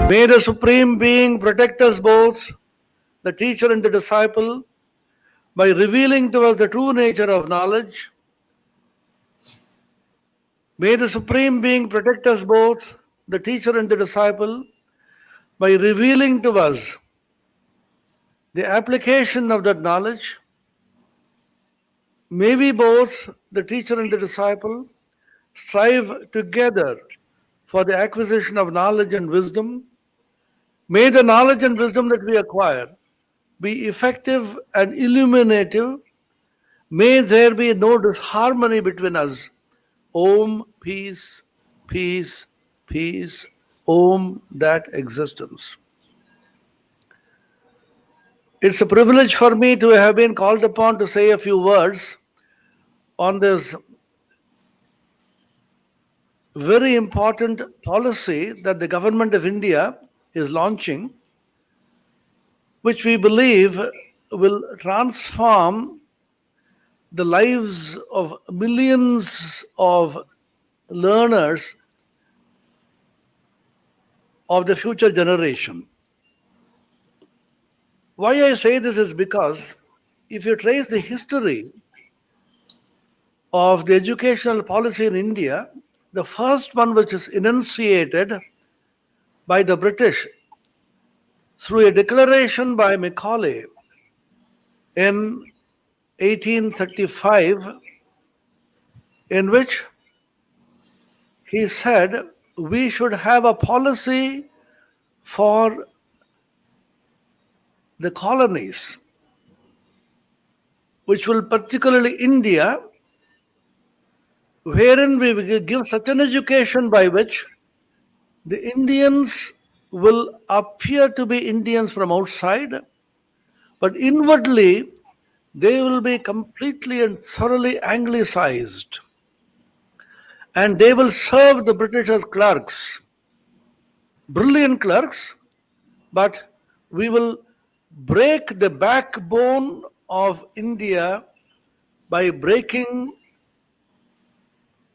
May the Supreme Being protect us both, the teacher and the disciple, by revealing to us the true nature of knowledge. May the Supreme Being protect us both, the teacher and the disciple, by revealing to us the application of that knowledge. May we both, the teacher and the disciple, strive together for the acquisition of knowledge and wisdom. May the knowledge and wisdom that we acquire be effective and illuminative. May there be no disharmony between us. Om, peace, peace, peace. Om, that existence. It's a privilege for me to have been called upon to say a few words on this very important policy that the government of India is launching, which we believe will transform the lives of millions of learners of the future generation. Why I say this is because if you trace the history of the educational policy in India, the first one which is enunciated by the British through a declaration by Macaulay in 1835, in which he said we should have a policy for the colonies, which will particularly India, wherein we will give such an education by which the Indians will appear to be Indians from outside, but inwardly they will be completely and thoroughly anglicized. And they will serve the British as clerks, brilliant clerks, but we will break the backbone of India by breaking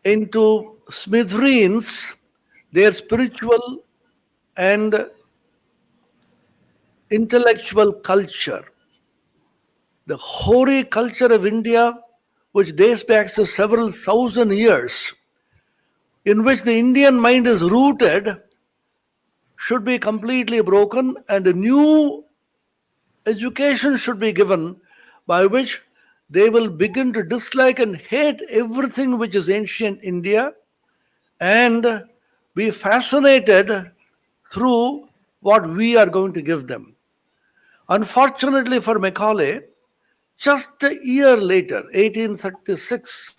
into smithereens their spiritual and intellectual culture. The hoary culture of India, which dates back to several thousand years, in which the Indian mind is rooted, should be completely broken, and a new education should be given by which they will begin to dislike and hate everything which is ancient India and be fascinated through what we are going to give them. Unfortunately for Macaulay, just a year later, 1836,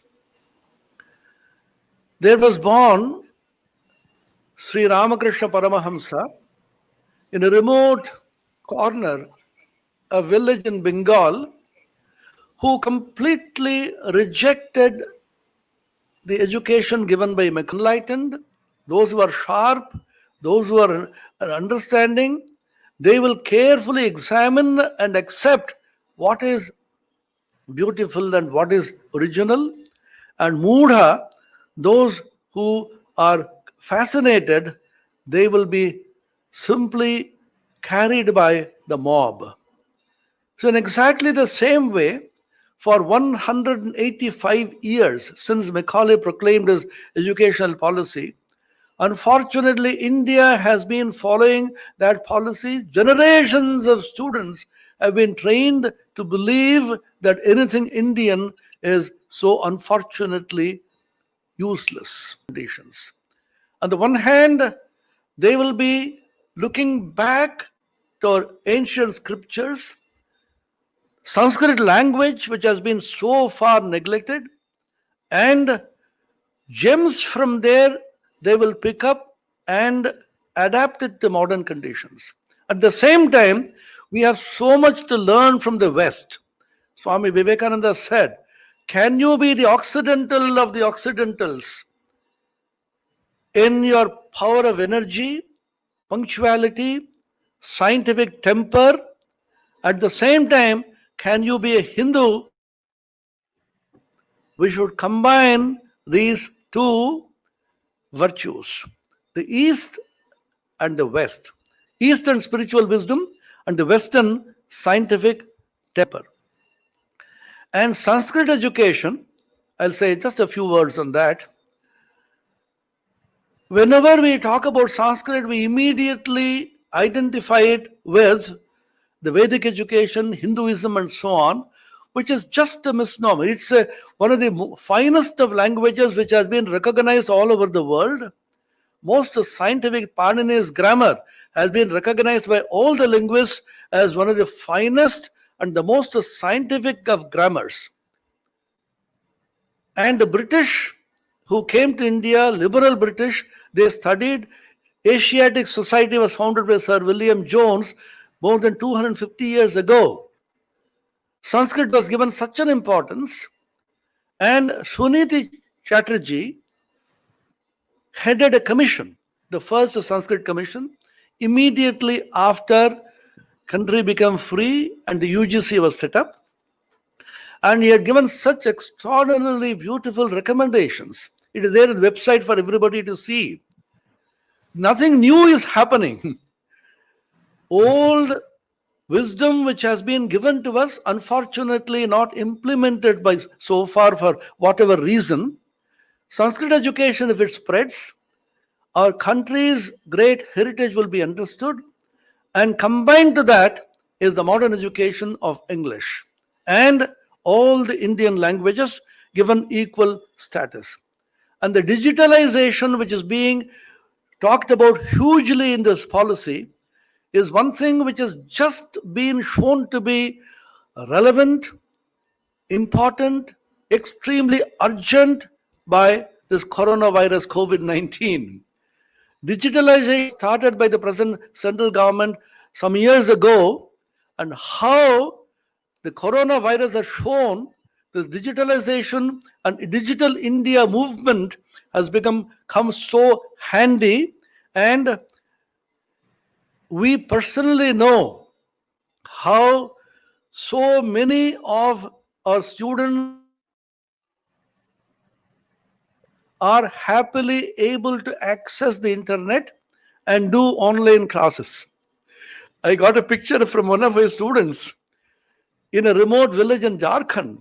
there was born Sri Ramakrishna Paramahamsa in a remote corner, a village in Bengal, who completely rejected the education given by enlightened, those who are sharp, those who are understanding. They will carefully examine and accept what is beautiful and what is original. And Moodha, those who are fascinated, they will be simply carried by the mob. So in exactly the same way, for 185 years since Macaulay proclaimed his educational policy, unfortunately, India has been following that policy. Generations of students have been trained to believe that anything Indian is so unfortunately useless conditions. On the one hand, they will be looking back to our ancient scriptures, Sanskrit language, which has been so far neglected, and gems from there they will pick up and adapt it to modern conditions. At the same time, we have so much to learn from the West. Swami Vivekananda said, can you be the Occidental of the Occidentals in your power of energy, punctuality, scientific temper? At the same time, can you be a Hindu? We should combine these two virtues, the East and the West. Eastern spiritual wisdom and the Western scientific temper. And Sanskrit education, I'll say just a few words on that. Whenever we talk about Sanskrit, we immediately identify it with the Vedic education, Hinduism, and so on, which is just a misnomer. It's one of the finest of languages which has been recognized all over the world. Most scientific Panini's grammar has been recognized by all the linguists as one of the finest and the most scientific of grammars. And the British who came to India, liberal British, they studied. Asiatic Society was founded by Sir William Jones more than 250 years ago. Sanskrit was given such an importance, and Suniti Chatterjee headed a commission, the first Sanskrit commission, immediately after country became free and the UGC was set up. And he had given such extraordinarily beautiful recommendations. It is there on the website for everybody to see. Nothing new is happening. Old wisdom which has been given to us, unfortunately not implemented by so far for whatever reason. Sanskrit education, if it spreads, our country's great heritage will be understood, and combined to that is the modern education of English and all the Indian languages given equal status. And the digitalization which is being talked about hugely in this policy is one thing which has just been shown to be relevant, important, extremely urgent by this coronavirus COVID-19. Digitalization started by the present central government some years ago, and how the coronavirus has shown this digitalization and digital India movement has come so handy. And we personally know how so many of our students are happily able to access the internet and do online classes. I got a picture from one of my students in a remote village in Jharkhand.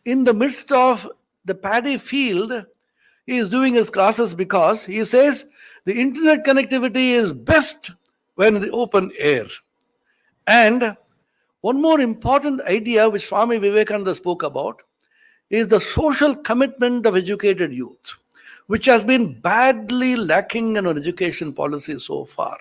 In the midst of the paddy field, he is doing his classes because he says the internet connectivity is best when in the open air. And one more important idea which Swami Vivekananda spoke about is the social commitment of educated youth, which has been badly lacking in our education policy so far.